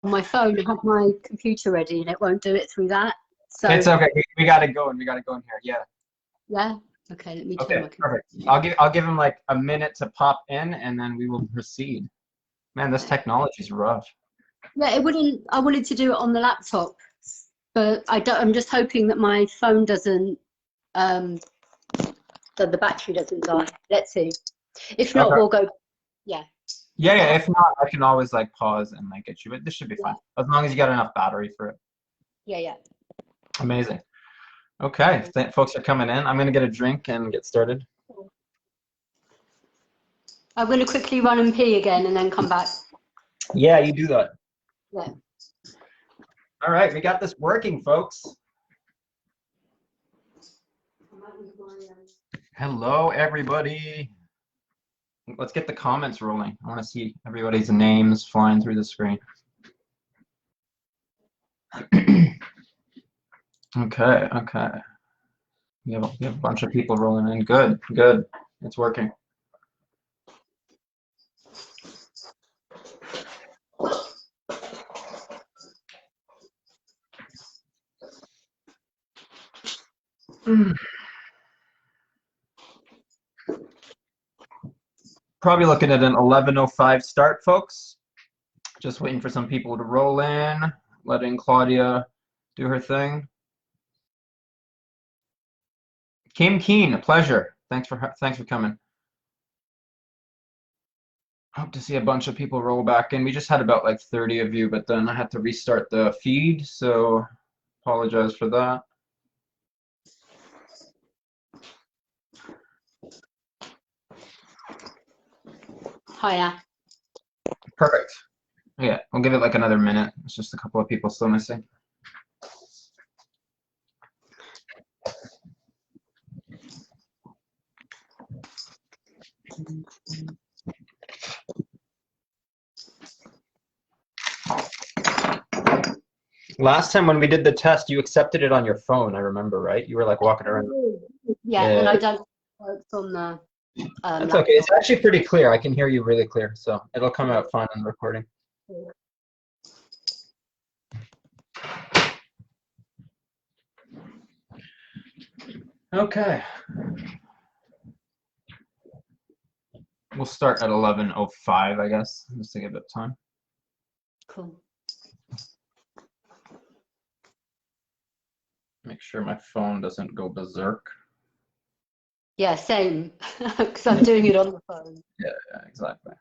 on my phone. I have my computer ready and it won't do it through that. So it's okay. We got to go and we got to go in here. Yeah. yeah. Okay, let me turn Okay, my computer. perfect. I'll give him like a minute to pop in, and then we will proceed. Man, this technology is rough. Yeah, it wouldn't. I wanted to do it on the laptop, but I'm just hoping that my phone doesn't. That the battery doesn't die. Let's see. If not, Okay. we'll go. Yeah. Yeah. If not, I can always like pause and like get you. But this should be fine as long as you got enough battery for it. Yeah. Amazing. Okay, folks are coming in. I'm gonna get a drink and get started. I'm going to quickly run and pee again and then come back. Yeah, you do that. Yeah. All right, we got this working, folks. Hello, everybody. Let's get the comments rolling. I want to see everybody's names flying through the screen. Okay. We have a bunch of people rolling in. Good. It's working. Probably looking at an 11:05 start, folks. Just waiting for some people to roll in, letting Claudia do her thing. Kim Keen, a pleasure. Thanks for coming. Hope to see a bunch of people roll back in. We just had about like 30 of you, but then I had to restart the feed, so apologize for that. Hiya. Perfect. Yeah, we'll give it like another minute. It's just a couple of people still missing. Last time when we did the test, you accepted it on your phone, I remember, right? You were like walking around. Yeah, and I don't work on the That's okay. It's actually pretty clear. I can hear you really clear, so it'll come out fine on the recording. Okay. We'll start at 11:05, I guess, just to give it time. Cool. Make sure my phone doesn't go berserk. Yeah, same, because I'm doing it on the phone. Yeah, exactly.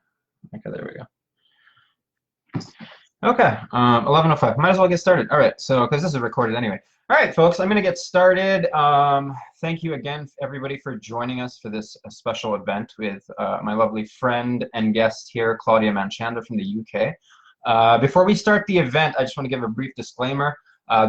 Okay, there we go. Okay, 11:05. Might as well get started. All right, so because this is recorded anyway. All right, folks, I'm going to get started. Thank you again, everybody, for joining us for this special event with my lovely friend and guest here, Claudia Manchanda from the UK. Before we start the event, I just want to give a brief disclaimer.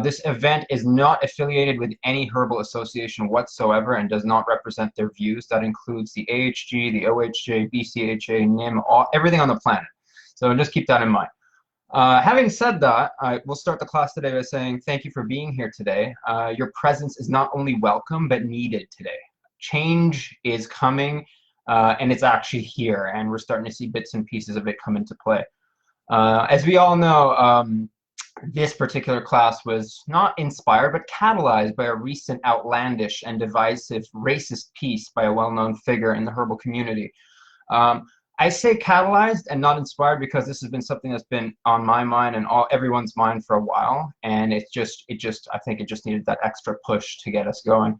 This event is not affiliated with any herbal association whatsoever and does not represent their views. That includes the AHG, the OHJ, BCHA, NIM, everything on the planet. So just keep that in mind. Having said that, I will start the class today by saying thank you for being here today. Your presence is not only welcome, but needed today. Change is coming, and it's actually here, and we're starting to see bits and pieces of it come into play. As we all know, this particular class was not inspired, but catalyzed by a recent outlandish and divisive racist piece by a well-known figure in the herbal community. I say catalyzed and not inspired because this has been something that's been on my mind and everyone's mind for a while, and I think it just needed that extra push to get us going.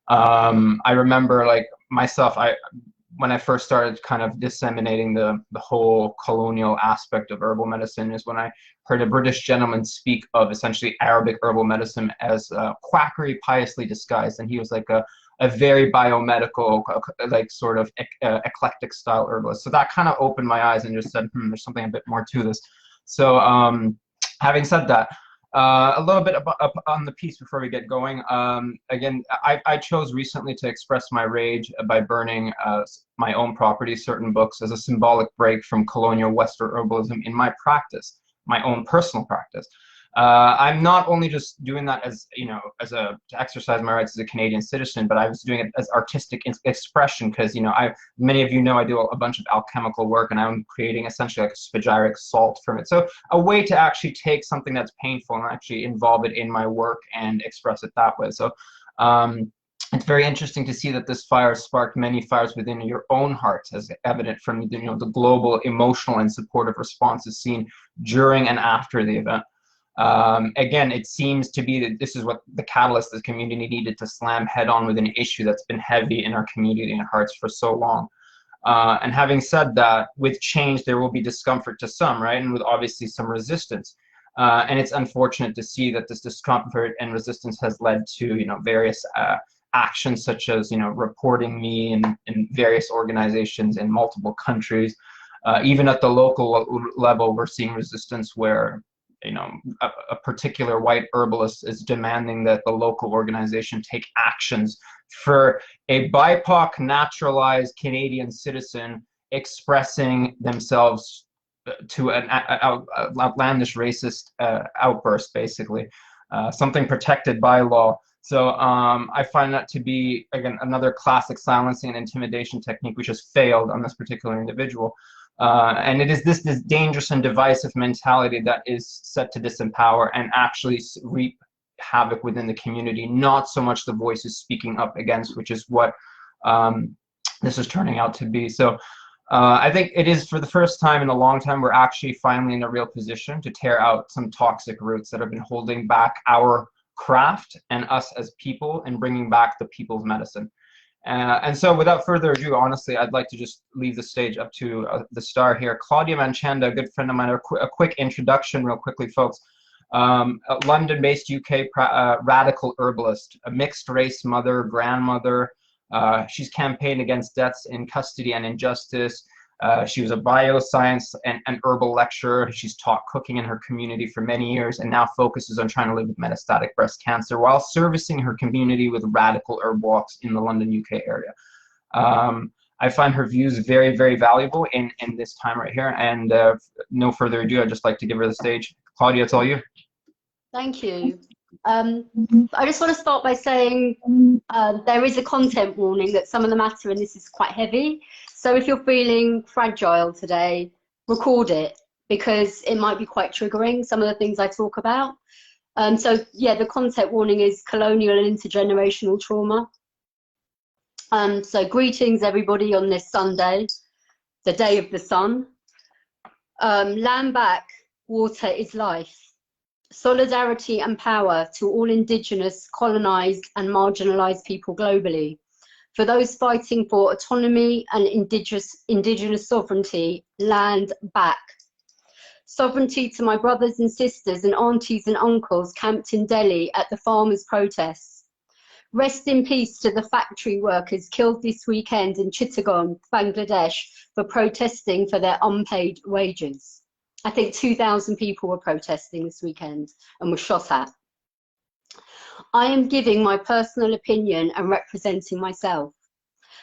I remember, like myself, when I first started kind of disseminating the whole colonial aspect of herbal medicine is when I heard a British gentleman speak of essentially Arabic herbal medicine as quackery piously disguised, and he was like a very biomedical, like sort of eclectic style herbalist. So that kind of opened my eyes and just said, there's something a bit more to this. So having said that, a little bit up on the piece before we get going. Again, I chose recently to express my rage by burning my own property, certain books, as a symbolic break from colonial Western herbalism in my practice, my own personal practice. I'm not only just doing that as, to exercise my rights as a Canadian citizen, but I was doing it as artistic expression because, many of you know I do a bunch of alchemical work, and I'm creating essentially like a spagyric salt from it. So a way to actually take something that's painful and actually involve it in my work and express it that way. So it's very interesting to see that this fire sparked many fires within your own hearts, as evident from the global emotional and supportive responses seen during and after the event. Again, it seems to be that this is what the catalyst the community needed to slam head on with an issue that's been heavy in our community and hearts for so long. And having said that, with change, there will be discomfort to some, right? And with obviously some resistance. And it's unfortunate to see that this discomfort and resistance has led to, various actions such as, reporting me in various organizations in multiple countries. Even at the local level, we're seeing resistance where a particular white herbalist is demanding that the local organization take actions for a BIPOC naturalized Canadian citizen expressing themselves to an outlandish racist outburst, basically, something protected by law. So I find that to be, again, another classic silencing and intimidation technique which has failed on this particular individual. And it is this dangerous and divisive mentality that is set to disempower and actually reap havoc within the community, not so much the voices speaking up against, which is what this is turning out to be. So I think it is, for the first time in a long time, we're actually finally in a real position to tear out some toxic roots that have been holding back our craft and us as people, and bringing back the people's medicine. And so without further ado, honestly, I'd like to just leave the stage up to the star here. Claudia Manchanda, a good friend of mine. A quick introduction real quickly, folks. A London-based UK radical herbalist, a mixed-race mother, grandmother. She's campaigned against deaths in custody and injustice. She was a bioscience and herbal lecturer. She's taught cooking in her community for many years, and now focuses on trying to live with metastatic breast cancer while servicing her community with radical herb walks in the London, UK area. I find her views very, very valuable in this time right here. And no further ado, I'd just like to give her the stage. Claudia, it's all you. Thank you. I just want to start by saying there is a content warning that some of the matter in this is quite heavy. So if you're feeling fragile today, record it, because it might be quite triggering, some of the things I talk about. So yeah, the content warning is colonial and intergenerational trauma. So greetings everybody on this Sunday, the day of the sun. Land back, water is life. Solidarity and power to all Indigenous, colonised and marginalised people globally. For those fighting for autonomy and indigenous sovereignty, land back. Sovereignty to my brothers and sisters and aunties and uncles camped in Delhi at the farmers' protests. Rest in peace to the factory workers killed this weekend in Chittagong, Bangladesh, for protesting for their unpaid wages. I think 2,000 people were protesting this weekend and were shot at. I am giving my personal opinion and representing myself.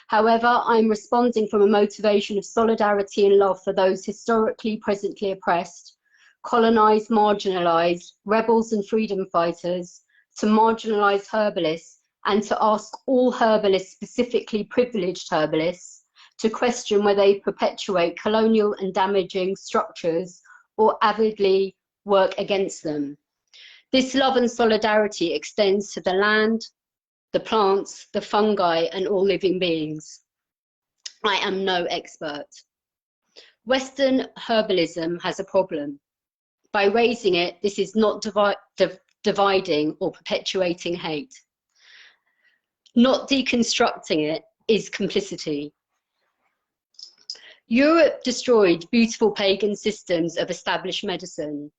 However, I am responding from a motivation of solidarity and love for those historically, presently oppressed, colonised, marginalised, rebels and freedom fighters, to marginalised herbalists, and to ask all herbalists, specifically privileged herbalists, to question whether they perpetuate colonial and damaging structures or avidly work against them. This love and solidarity extends to the land, the plants, the fungi, and all living beings. I am no expert. Western herbalism has a problem. By raising it, this is not dividing or perpetuating hate. Not deconstructing it is complicity. Europe destroyed beautiful pagan systems of established medicine.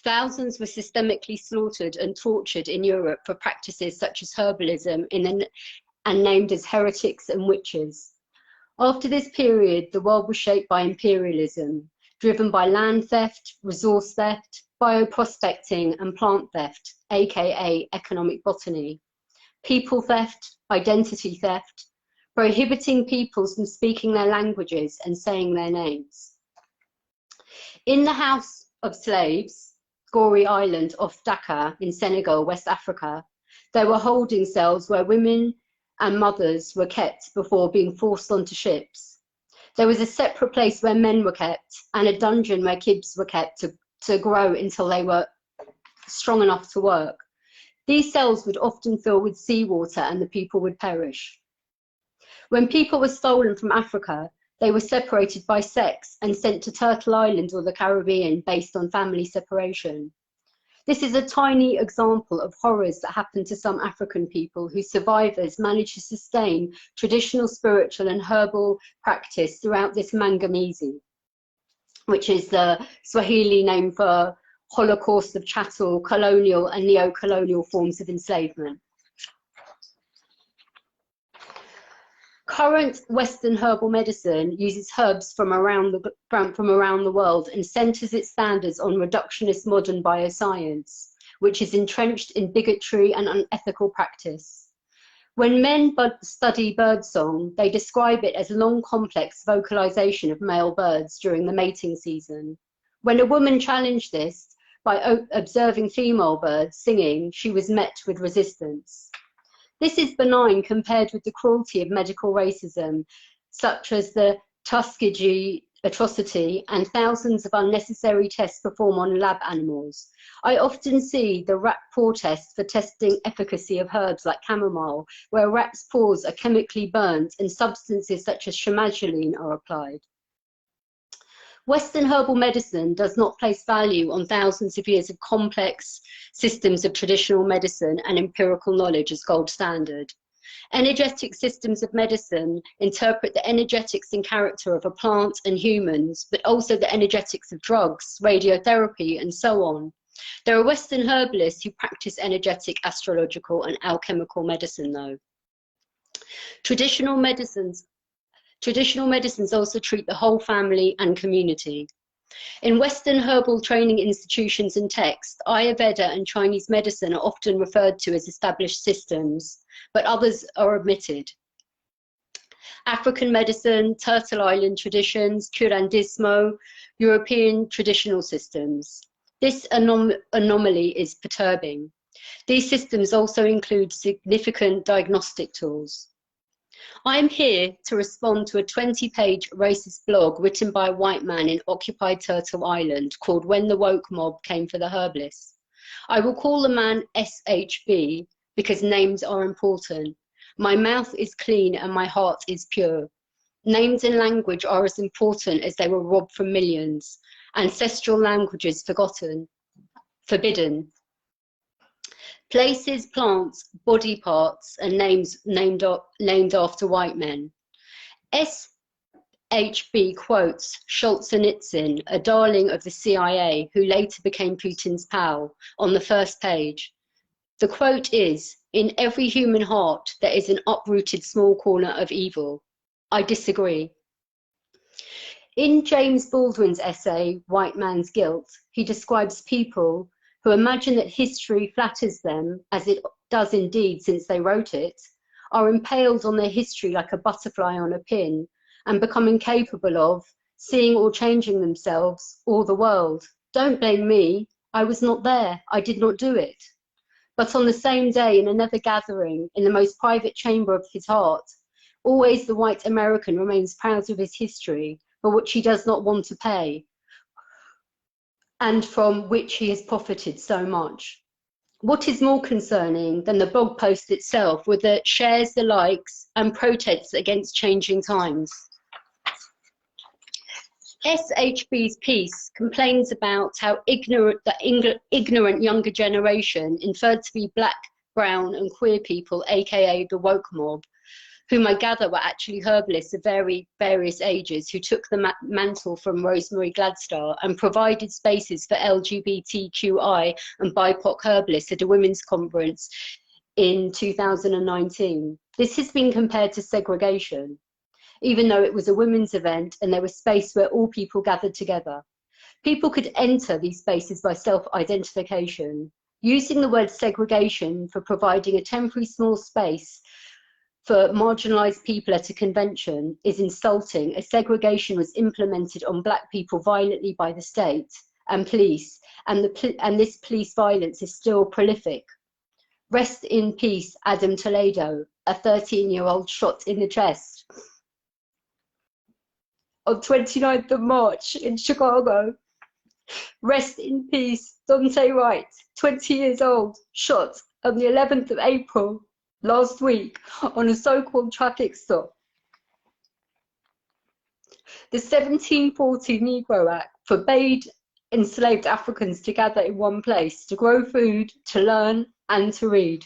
Thousands were systemically slaughtered and tortured in Europe for practices such as herbalism and named as heretics and witches. After this period, the world was shaped by imperialism, driven by land theft, resource theft, bioprospecting, and plant theft, aka economic botany, people theft, identity theft, prohibiting peoples from speaking their languages and saying their names. In the house of slaves, Gorée Island off Dakar in Senegal, West Africa, there were holding cells where women and mothers were kept before being forced onto ships. There was a separate place where men were kept and a dungeon where kids were kept to grow until they were strong enough to work. These cells would often fill with seawater and the people would perish. When people were stolen from Africa, they were separated by sex and sent to Turtle Island or the Caribbean based on family separation. This is a tiny example of horrors that happen to some African people whose survivors managed to sustain traditional spiritual and herbal practice throughout this Mangamizi, which is the Swahili name for Holocaust of chattel, colonial and neo-colonial forms of enslavement. Current Western herbal medicine uses herbs from around the world and centres its standards on reductionist modern bioscience, which is entrenched in bigotry and unethical practice. When men study birdsong, they describe it as long, complex vocalization of male birds during the mating season. When a woman challenged this by observing female birds singing, she was met with resistance. This is benign compared with the cruelty of medical racism, such as the Tuskegee atrocity and thousands of unnecessary tests performed on lab animals. I often see the rat paw test for testing efficacy of herbs like chamomile, where rats' paws are chemically burnt and substances such as chamazoline are applied. Western herbal medicine does not place value on thousands of years of complex systems of traditional medicine and empirical knowledge as gold standard. Energetic systems of medicine interpret the energetics and character of a plant and humans, but also the energetics of drugs, radiotherapy, and so on. There are Western herbalists who practice energetic, astrological, and alchemical medicine, though. Traditional medicines also treat the whole family and community. In Western herbal training institutions and texts, Ayurveda and Chinese medicine are often referred to as established systems, but others are omitted. African medicine, Turtle Island traditions, Curandismo, European traditional systems. This anomaly is perturbing. These systems also include significant diagnostic tools. I am here to respond to a 20-page racist blog written by a white man in occupied Turtle Island called When the Woke Mob Came for the Herbalists. I will call the man SHB because names are important. My mouth is clean and my heart is pure. Names and language are as important as they were robbed from millions. Ancestral languages forbidden. Places, plants, body parts, and names named after white men. SHB quotes Solzhenitsyn, a darling of the CIA, who later became Putin's pal, on the first page. The quote is, "In every human heart, there is an uprooted small corner of evil." I disagree. In James Baldwin's essay, White Man's Guilt, he describes people who imagine that history flatters them, as it does indeed since they wrote it, are impaled on their history like a butterfly on a pin, and become incapable of seeing or changing themselves or the world. Don't blame me, I was not there, I did not do it. But on the same day, in another gathering, in the most private chamber of his heart, always the white American remains proud of his history, for which he does not want to pay, and from which he has profited so much. What is more concerning than the blog post itself were the shares, the likes, and protests against changing times. SHB's piece complains about how the ignorant younger generation, inferred to be black, brown, and queer people, aka the woke mob, whom I gather were actually herbalists of various ages who took the mantle from Rosemary Gladstar and provided spaces for LGBTQI and BIPOC herbalists at a women's conference in 2019. This has been compared to segregation, even though it was a women's event and there was space where all people gathered together. People could enter these spaces by self-identification. Using the word segregation for providing a temporary small space for marginalised people at a convention is insulting, as segregation was implemented on black people violently by the state and police, and this police violence is still prolific. Rest in peace, Adam Toledo, a 13-year-old shot in the chest. On 29th of March in Chicago. Rest in peace, Dante Wright, 20 years old, shot on the 11th of April last week on a so-called traffic stop. The 1740 Negro Act forbade enslaved Africans to gather in one place, to grow food, to learn, and to read.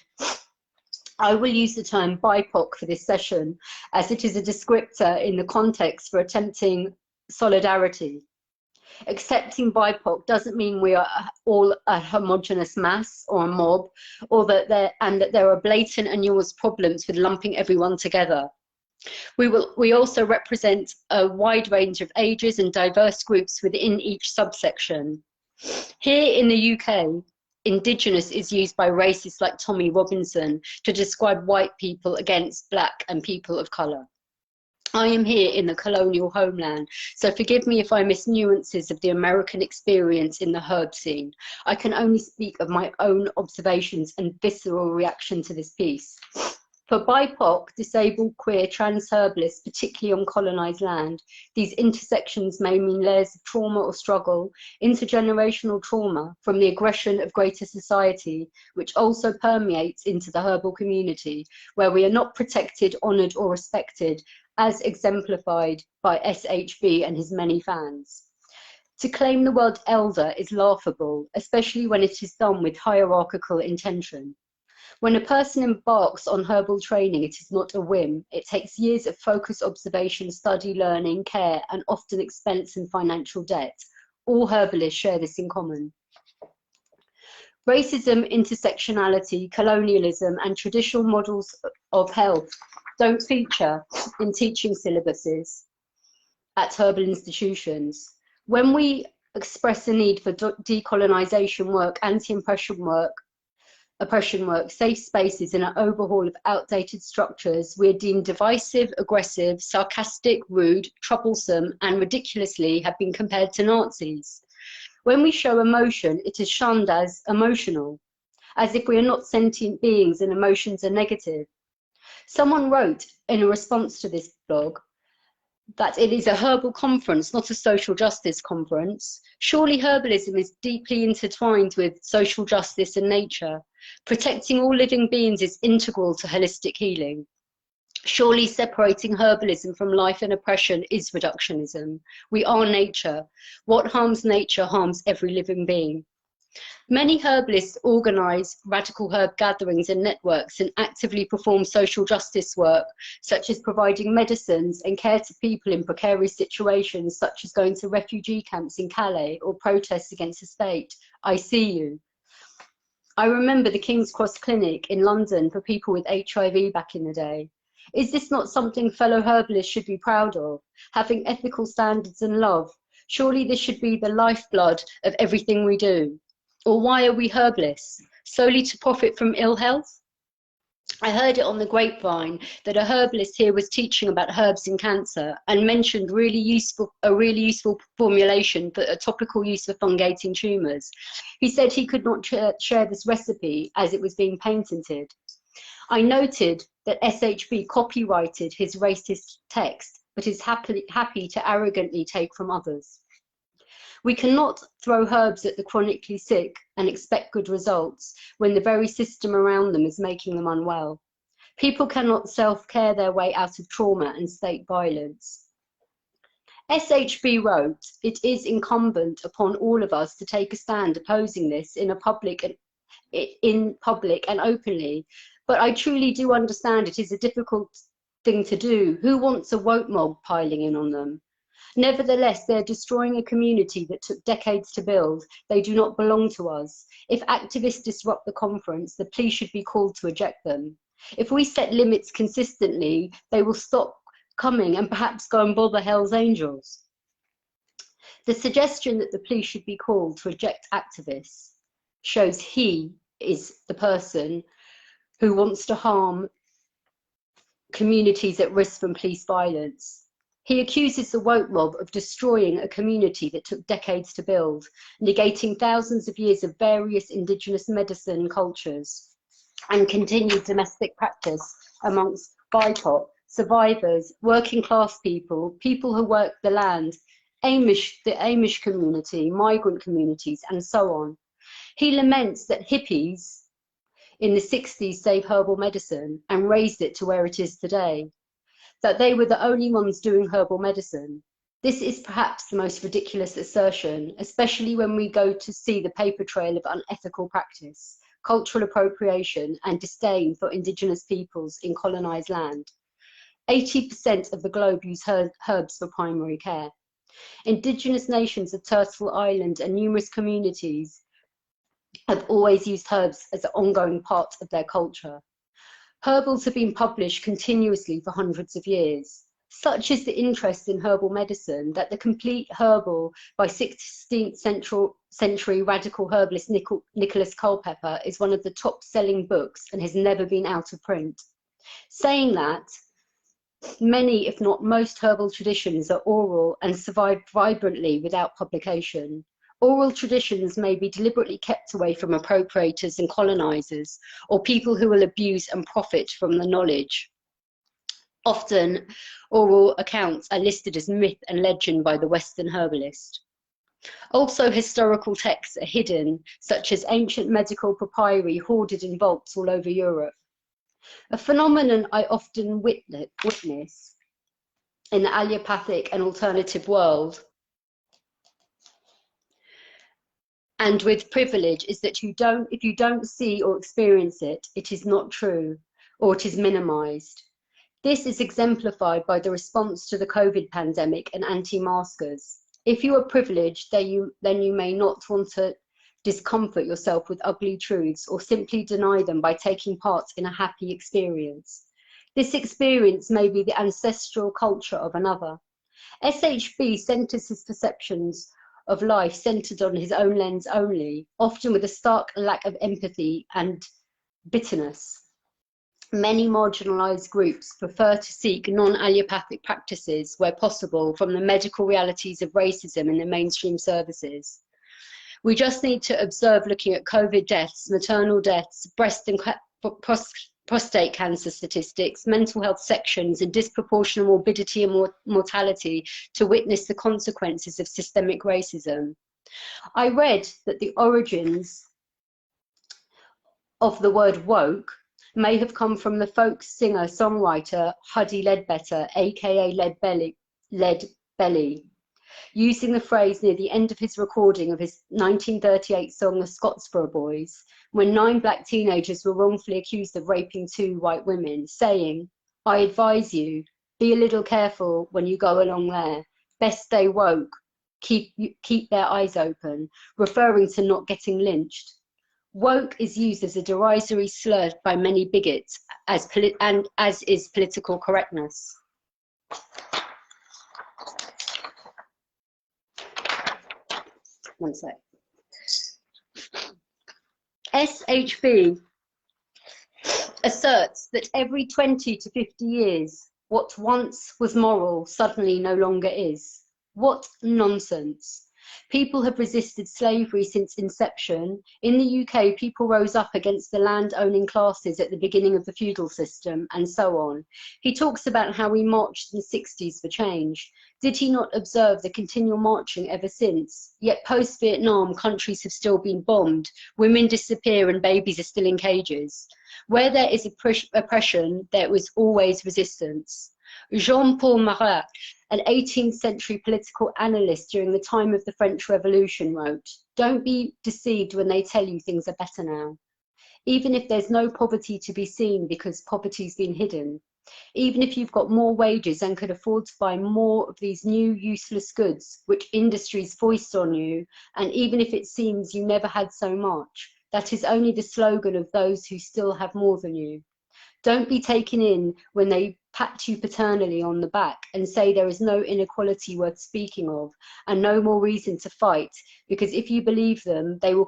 I will use the term BIPOC for this session, as it is a descriptor in the context for attempting solidarity. Accepting BIPOC doesn't mean we are all a homogenous mass or a mob, or that there are blatant and nuanced problems with lumping everyone together. We also represent a wide range of ages and diverse groups within each subsection. Here in the UK, Indigenous is used by racists like Tommy Robinson to describe white people against black and people of colour. I am here in the colonial homeland, so forgive me if I miss nuances of the American experience in the herb scene. I can only speak of my own observations and visceral reaction to this piece. For BIPOC, disabled, queer, trans herbalists, particularly on colonised land, these intersections may mean layers of trauma or struggle, intergenerational trauma from the aggression of greater society, which also permeates into the herbal community, where we are not protected, honoured or respected, as exemplified by SHB and his many fans. To claim the word elder is laughable, especially when it is done with hierarchical intention. When a person embarks on herbal training, it is not a whim. It takes years of focused observation, study, learning, care, and often expense and financial debt. All herbalists share this in common. Racism, intersectionality, colonialism, and traditional models of health don't feature in teaching syllabuses at herbal institutions. When we express a need for decolonisation work, anti-oppression work, safe spaces, and an overhaul of outdated structures, we are deemed divisive, aggressive, sarcastic, rude, troublesome, and ridiculously have been compared to Nazis. When we show emotion, it is shunned as emotional, as if we are not sentient beings and emotions are negative. Someone wrote in a response to this blog that it is a herbal conference, not a social justice conference. Surely herbalism is deeply intertwined with social justice and nature. Protecting all living beings is integral to holistic healing. Surely separating herbalism from life and oppression is reductionism. We are nature. What harms nature harms every living being. Many herbalists organise radical herb gatherings and networks and actively perform social justice work, such as providing medicines and care to people in precarious situations, such as going to refugee camps in Calais or protests against the state. I see you. I remember the King's Cross Clinic in London for people with HIV back in the day. Is this not something fellow herbalists should be proud of? Having ethical standards and love. Surely this should be the lifeblood of everything we do. Or why are we herbalists? Solely to profit from ill health? I heard it on the grapevine that a herbalist here was teaching about herbs in cancer and mentioned a really useful formulation for a topical use for fungating tumours. He said he could not share this recipe as it was being patented. I noted that SHB copyrighted his racist text, but is happy to arrogantly take from others. We cannot throw herbs at the chronically sick and expect good results when the very system around them is making them unwell. People cannot self-care their way out of trauma and state violence. SHB wrote, "It is incumbent upon all of us to take a stand opposing this in public and openly, but I truly do understand it is a difficult thing to do. Who wants a woke mob piling in on them? Nevertheless, they're destroying a community that took decades to build. They do not belong to us. If activists disrupt the conference, the police should be called to eject them. If we set limits consistently, they will stop coming and perhaps go and bother Hell's Angels." The suggestion that the police should be called to eject activists shows he is the person who wants to harm communities at risk from police violence. He accuses the woke mob of destroying a community that took decades to build, negating thousands of years of various indigenous medicine cultures and continued domestic practice amongst BIPOC, survivors, working class people, people who work the land, the Amish community, migrant communities, and so on. He laments that hippies in the 60s saved herbal medicine and raised it to where it is today, that they were the only ones doing herbal medicine. This is perhaps the most ridiculous assertion, especially when we go to see the paper trail of unethical practice, cultural appropriation, and disdain for indigenous peoples in colonized land. 80% of the globe use herbs for primary care. Indigenous nations of Turtle Island and numerous communities have always used herbs as an ongoing part of their culture. Herbals have been published continuously for hundreds of years. Such is the interest in herbal medicine that the Complete Herbal by 16th century radical herbalist Nicholas Culpeper is one of the top-selling books and has never been out of print. Saying that, many, if not most, herbal traditions are oral and survive vibrantly without publication. Oral traditions may be deliberately kept away from appropriators and colonizers, or people who will abuse and profit from the knowledge. Often, oral accounts are listed as myth and legend by the Western herbalist. Also, historical texts are hidden, such as ancient medical papyri hoarded in vaults all over Europe. A phenomenon I often witness in the allopathic and alternative world and with privilege is that if you don't see or experience it, it is not true, or it is minimized. This is exemplified by the response to the COVID pandemic and anti-maskers. If you are privileged, then you may not want to discomfort yourself with ugly truths or simply deny them by taking part in a happy experience. This experience may be the ancestral culture of another. SHB centers his perceptions of life centered on his own lens only, often with a stark lack of empathy and bitterness. Many marginalized groups prefer to seek non-allopathic practices where possible from the medical realities of racism in the mainstream services. We just need to observe looking at COVID deaths, maternal deaths, breast and prostate cancer statistics, mental health sections, and disproportionate morbidity and mortality to witness the consequences of systemic racism. I read that the origins of the word woke may have come from the folk singer-songwriter Huddie Ledbetter, aka Lead Belly, using the phrase near the end of his recording of his 1938 song The Scottsboro Boys, when 9 black teenagers were wrongfully accused of raping 2 white women, saying, "I advise you, be a little careful when you go along there. Best stay woke, keep their eyes open," referring to not getting lynched. Woke is used as a derisory slur by many bigots, as is political correctness. One sec. SHB asserts that every 20 to 50 years, what once was moral suddenly no longer is. What nonsense. People have resisted slavery since inception. In the UK, people rose up against the land-owning classes at the beginning of the feudal system, and so on. He talks about how we marched in the 60s for change. Did he not observe the continual marching ever since? Yet post-Vietnam, countries have still been bombed, women disappear and babies are still in cages. Where there is oppression, there is always resistance. Jean-Paul Marat, an 18th century political analyst during the time of the French Revolution, wrote, "Don't be deceived when they tell you things are better now. Even if there's no poverty to be seen because poverty's been hidden. Even if you've got more wages and could afford to buy more of these new useless goods which industries foist on you, and even if it seems you never had so much, that is only the slogan of those who still have more than you. Don't be taken in when they pat you paternally on the back and say there is no inequality worth speaking of and no more reason to fight, because if you believe them, they will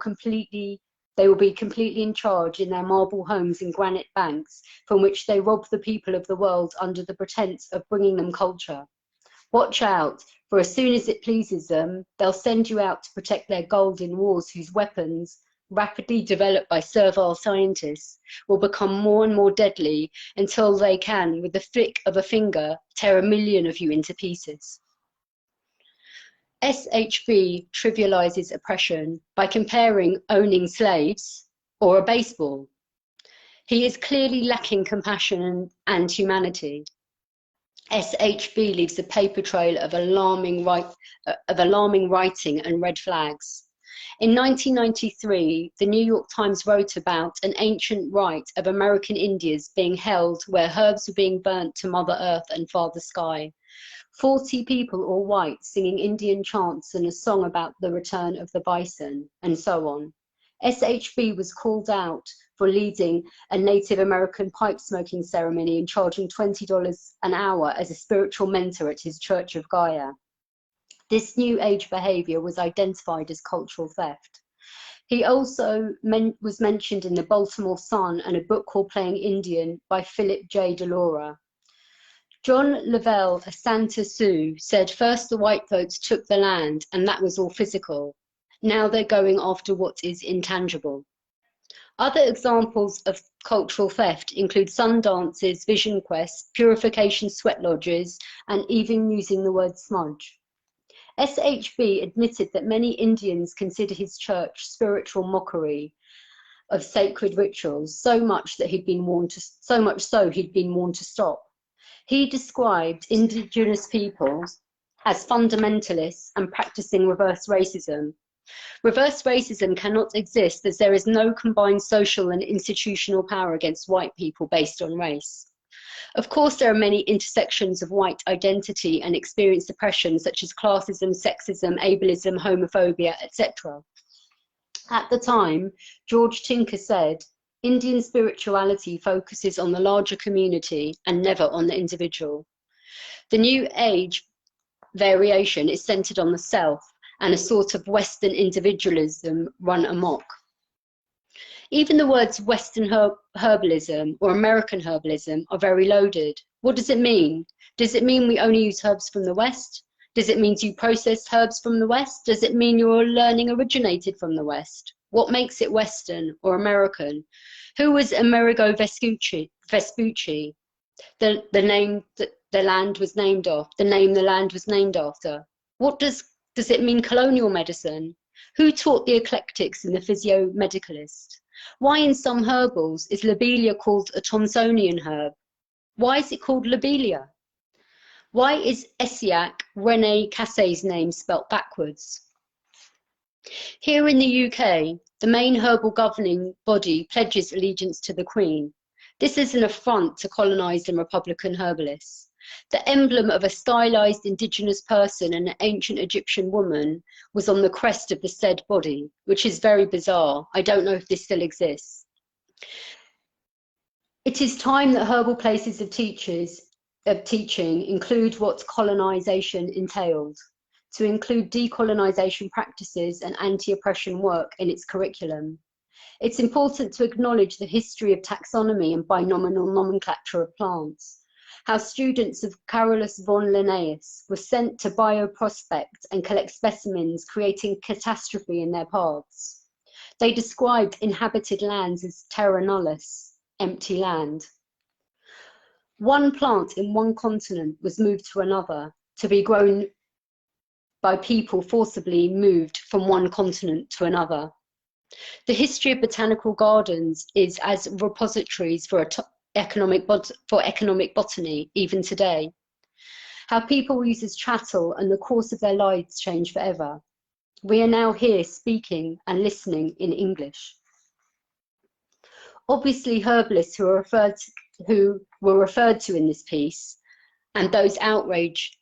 be completely in charge in their marble homes and granite banks from which they rob the people of the world under the pretense of bringing them culture. Watch out, for as soon as it pleases them, they'll send you out to protect their gold in wars whose weapons, rapidly developed by servile scientists, will become more and more deadly until they can, with the flick of a finger, tear 1 million of you into pieces. SHB trivializes oppression by comparing owning slaves or a baseball. He is clearly lacking compassion and humanity. SHB leaves a paper trail of alarming writing and red flags. In 1993, the New York Times wrote about an ancient rite of American Indians being held where herbs were being burnt to Mother Earth and Father Sky. 40 people, all white, singing Indian chants and a song about the return of the bison, and so on. SHB was called out for leading a Native American pipe smoking ceremony and charging $20 an hour as a spiritual mentor at his Church of Gaia. This New Age behavior was identified as cultural theft. He also was mentioned in the Baltimore Sun and a book called Playing Indian by Philip J. DeLaura. John Lavelle, a Santa Sioux, said first the white folks took the land and that was all physical. Now they're going after what is intangible. Other examples of cultural theft include sun dances, vision quests, purification sweat lodges, and even using the word smudge. SHB admitted that many Indians consider his church spiritual mockery of sacred rituals, so much so he'd been warned to stop. He described indigenous peoples as fundamentalists and practicing reverse racism. Reverse racism cannot exist as there is no combined social and institutional power against white people based on race. Of course, there are many intersections of white identity and experienced oppression, such as classism, sexism, ableism, homophobia, etc. At the time, George Tinker said, Indian spirituality focuses on the larger community and never on the individual. The New Age variation is centered on the self and a sort of Western individualism run amok. Even the words Western herbalism or American herbalism are very loaded. What does it mean? Does it mean we only use herbs from the West? Does it mean you process herbs from the West? Does it mean your learning originated from the West? What makes it Western or American? Who was Amerigo Vespucci? The name that the land was named after. The name the land was named after. What does it mean colonial medicine? Who taught the eclectics and the physio-medicalist? Why in some herbals is lobelia called a Thomsonian herb? Why is it called lobelia? Why is Essiac Rene Cassay's name spelt backwards? Here in the UK, the main herbal governing body pledges allegiance to the Queen. This is an affront to colonised and Republican herbalists. The emblem of a stylized indigenous person and an ancient Egyptian woman was on the crest of the said body, which is very bizarre. I don't know if this still exists. It is time that herbal places of teaching include what colonization entailed, to include decolonization practices and anti-oppression work in its curriculum. It's important to acknowledge the history of taxonomy and binomial nomenclature of plants. How students of Carolus von Linnaeus were sent to bioprospect and collect specimens, creating catastrophe in their paths. They described inhabited lands as terra nullis, empty land. One plant in one continent was moved to another to be grown by people forcibly moved from one continent to another. The history of botanical gardens is as repositories for economic botany, even today. How people use as chattel and the course of their lives change forever. We are now here speaking and listening in English. Obviously, herbalists who were referred to in this piece and those outraged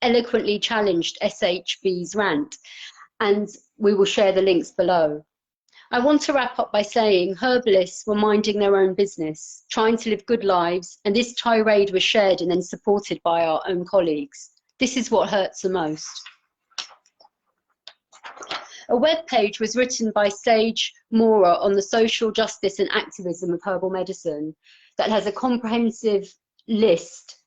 eloquently challenged SHB's rant, and we will share the links below. I want to wrap up by saying herbalists were minding their own business, trying to live good lives, and this tirade was shared and then supported by our own colleagues. This is what hurts the most. A web page was written by Sage Mora on the social justice and activism of herbal medicine that has a comprehensive list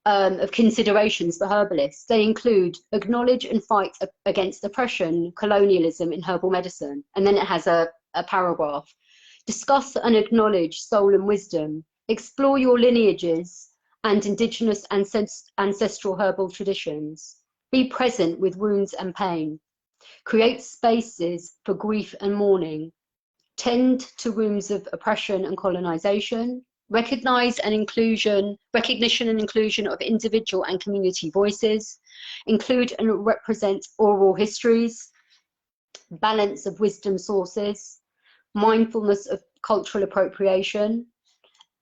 of considerations for herbalists. They include acknowledge and fight against oppression, colonialism in herbal medicine. And then it has a paragraph. Discuss and acknowledge soul and wisdom. Explore your lineages and indigenous ancestral herbal traditions. Be present with wounds and pain. Create spaces for grief and mourning. Tend to wounds of oppression and colonization. Recognition and inclusion of individual and community voices. Include and represent oral histories. Balance of wisdom sources. Mindfulness of cultural appropriation.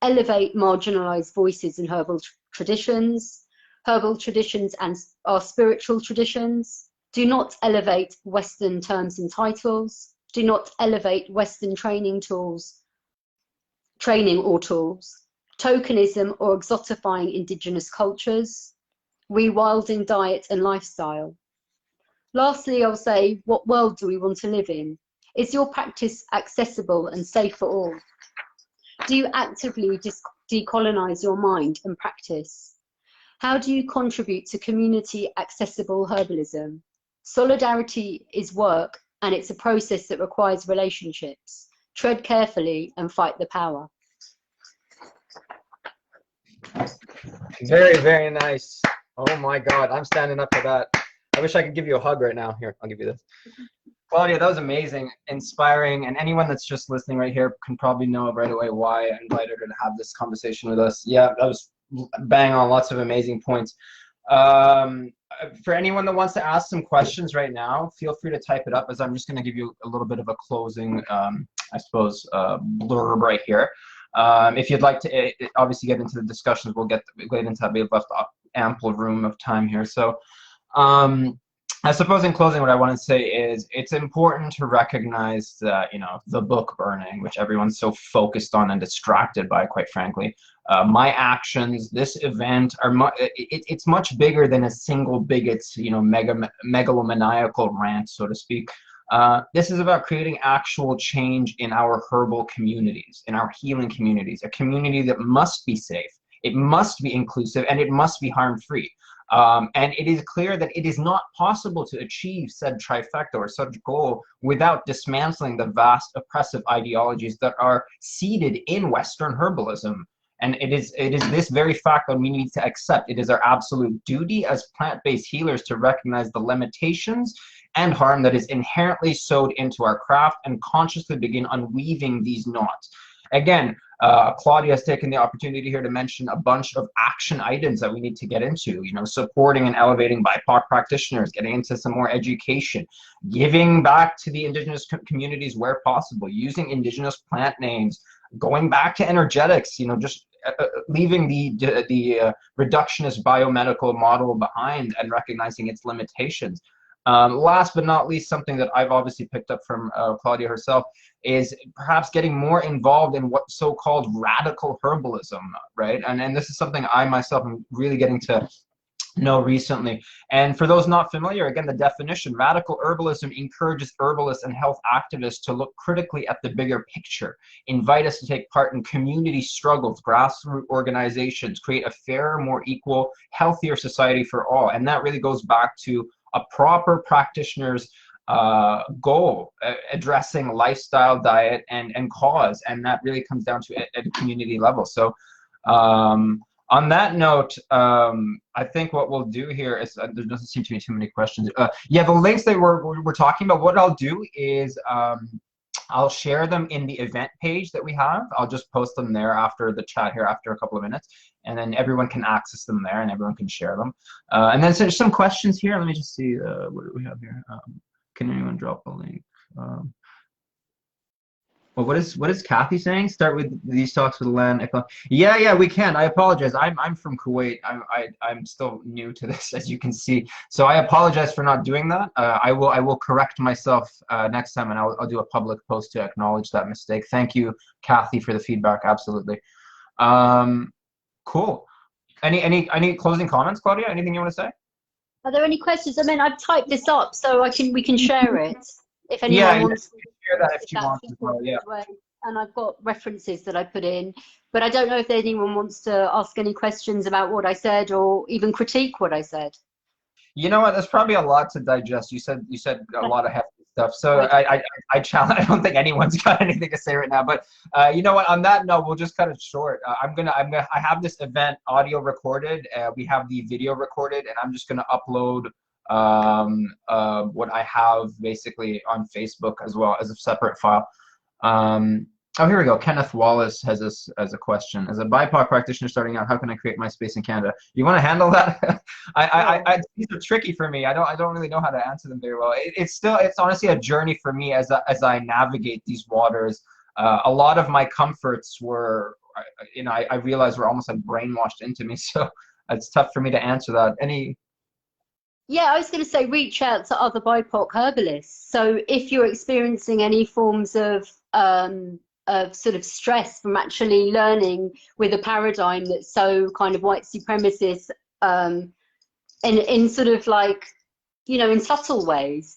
Elevate marginalized voices in herbal traditions. Herbal traditions and our spiritual traditions. Do not elevate Western terms and titles. Do not elevate Western training or tools. Tokenism or exotifying indigenous cultures. Rewilding diet and lifestyle. Lastly, I'll say, what world do we want to live in? Is your practice accessible and safe for all? Do you actively decolonize your mind and practice? How do you contribute to community accessible herbalism? Solidarity is work, and it's a process that requires relationships. Tread carefully and fight the power. Very, very nice. Oh my God, I'm standing up for that. I wish I could give you a hug right now. Here, I'll give you this. Claudia, that was amazing, inspiring, and anyone that's just listening right here can probably know right away why I invited her to have this conversation with us. Yeah, that was bang on, lots of amazing points. For anyone that wants to ask some questions right now, feel free to type it up, as I'm just going to give you a little bit of a closing, I suppose, blurb right here. If you'd like to obviously get into the discussions, we'll get into that. We've left ample room of time here. So I suppose in closing, what I want to say is it's important to recognize that, you know, the book burning, which everyone's so focused on and distracted by, quite frankly, my actions, this event, it's much bigger than a single bigot's, you know, megalomaniacal rant, so to speak. This is about creating actual change in our herbal communities, in our healing communities, a community that must be safe, it must be inclusive, and it must be harm-free. And it is clear that it is not possible to achieve said trifecta or such goal without dismantling the vast oppressive ideologies that are seated in Western herbalism. And it is this very fact that we need to accept. It is our absolute duty as plant-based healers to recognize the limitations and harm that is inherently sewed into our craft and consciously begin unweaving these knots. Again, Claudia has taken the opportunity here to mention a bunch of action items that we need to get into, you know, supporting and elevating BIPOC practitioners, getting into some more education, giving back to the indigenous communities where possible, using indigenous plant names, going back to energetics, you know, just leaving the reductionist biomedical model behind and recognizing its limitations. Last but not least, something that I've obviously picked up from Claudia herself is perhaps getting more involved in what so-called radical herbalism, right? And this is something I myself am really getting to know recently. And for those not familiar, again, the definition, radical herbalism encourages herbalists and health activists to look critically at the bigger picture, invite us to take part in community struggles, grassroots organizations, create a fairer, more equal, healthier society for all. And that really goes back to a proper practitioner's goal, addressing lifestyle, diet, and cause, and that really comes down to at a community level. So on that note, I think what we'll do here is, there doesn't seem to be too many questions. Yeah, the links that we're talking about, what I'll do is I'll share them in the event page that we have. I'll just post them there after the chat here, after a couple of minutes, and then everyone can access them there and everyone can share them. And then so there's some questions here. Let me just see, what do we have here? Can anyone drop a link? Well, what is Kathy saying? Start with these talks with Len. Yeah, we can. I apologize. I'm from Kuwait. I'm still new to this, as you can see. So I apologize for not doing that. I will correct myself next time, and I'll do a public post to acknowledge that mistake. Thank you, Kathy, for the feedback. Absolutely. Cool. Any closing comments, Claudia? Anything you want to say? Are there any questions? I mean, I've typed this up so we can share it if anyone wants to share that if you want as well. Yeah. and I've got references that I put in, but I don't know if anyone wants to ask any questions about what I said or even critique what I said. You know what? There's probably a lot to digest. You said a lot of hefty stuff. So I challenge. I don't think anyone's got anything to say right now. But you know what? On that note, we'll just cut it short. I have this event audio recorded. We have the video recorded, and I'm just gonna upload what I have basically on Facebook as well as a separate file. Oh, here we go. Kenneth Wallace has this as a question. As a BIPOC practitioner starting out, how can I create my space in Canada? You want to handle that? These are tricky for me. I don't really know how to answer them very well. It's honestly a journey for me as I navigate these waters. A lot of my comforts were, I realized were almost like brainwashed into me. So it's tough for me to answer that. Yeah, I was going to say reach out to other BIPOC herbalists. So if you're experiencing any forms of sort of stress from actually learning with a paradigm that's so kind of white supremacist, in sort of like, in subtle ways,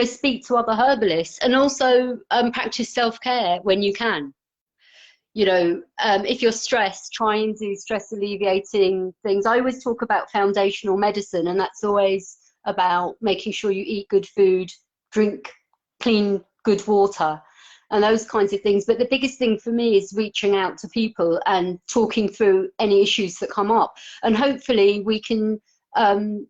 speak to other herbalists, and also practice self-care when you can. If you're stressed, try and do stress alleviating things. I always talk about foundational medicine, and that's always about making sure you eat good food, drink clean, good water, and those kinds of things. But the biggest thing for me is reaching out to people and talking through any issues that come up. And hopefully we can, form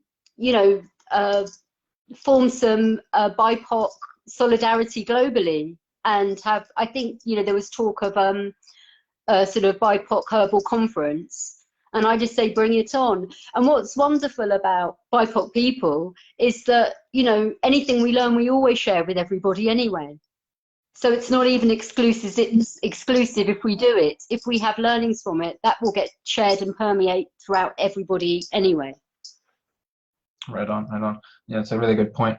some BIPOC solidarity globally, and have, I think, there was talk of a sort of BIPOC herbal conference. And I just say, bring it on. And what's wonderful about BIPOC people is that, anything we learn, we always share with everybody anyway. So it's not even exclusive. It's exclusive if we do it. If we have learnings from it, that will get shared and permeate throughout everybody anyway. Right on, right on. Yeah, it's a really good point.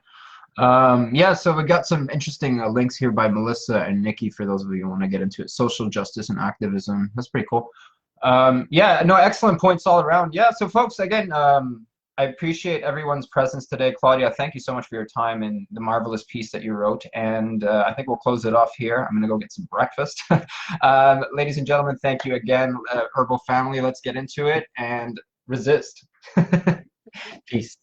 Yeah, so we got some interesting links here by Melissa and Nikki for those of you who want to get into it. Social justice and activism. That's pretty cool. Yeah, no, excellent points all around. Yeah, so folks, again, I appreciate everyone's presence today. Claudia, thank you so much for your time and the marvelous piece that you wrote. And I think we'll close it off here. I'm going to go get some breakfast. Ladies and gentlemen, thank you again. Herbal family, let's get into it and resist. Peace.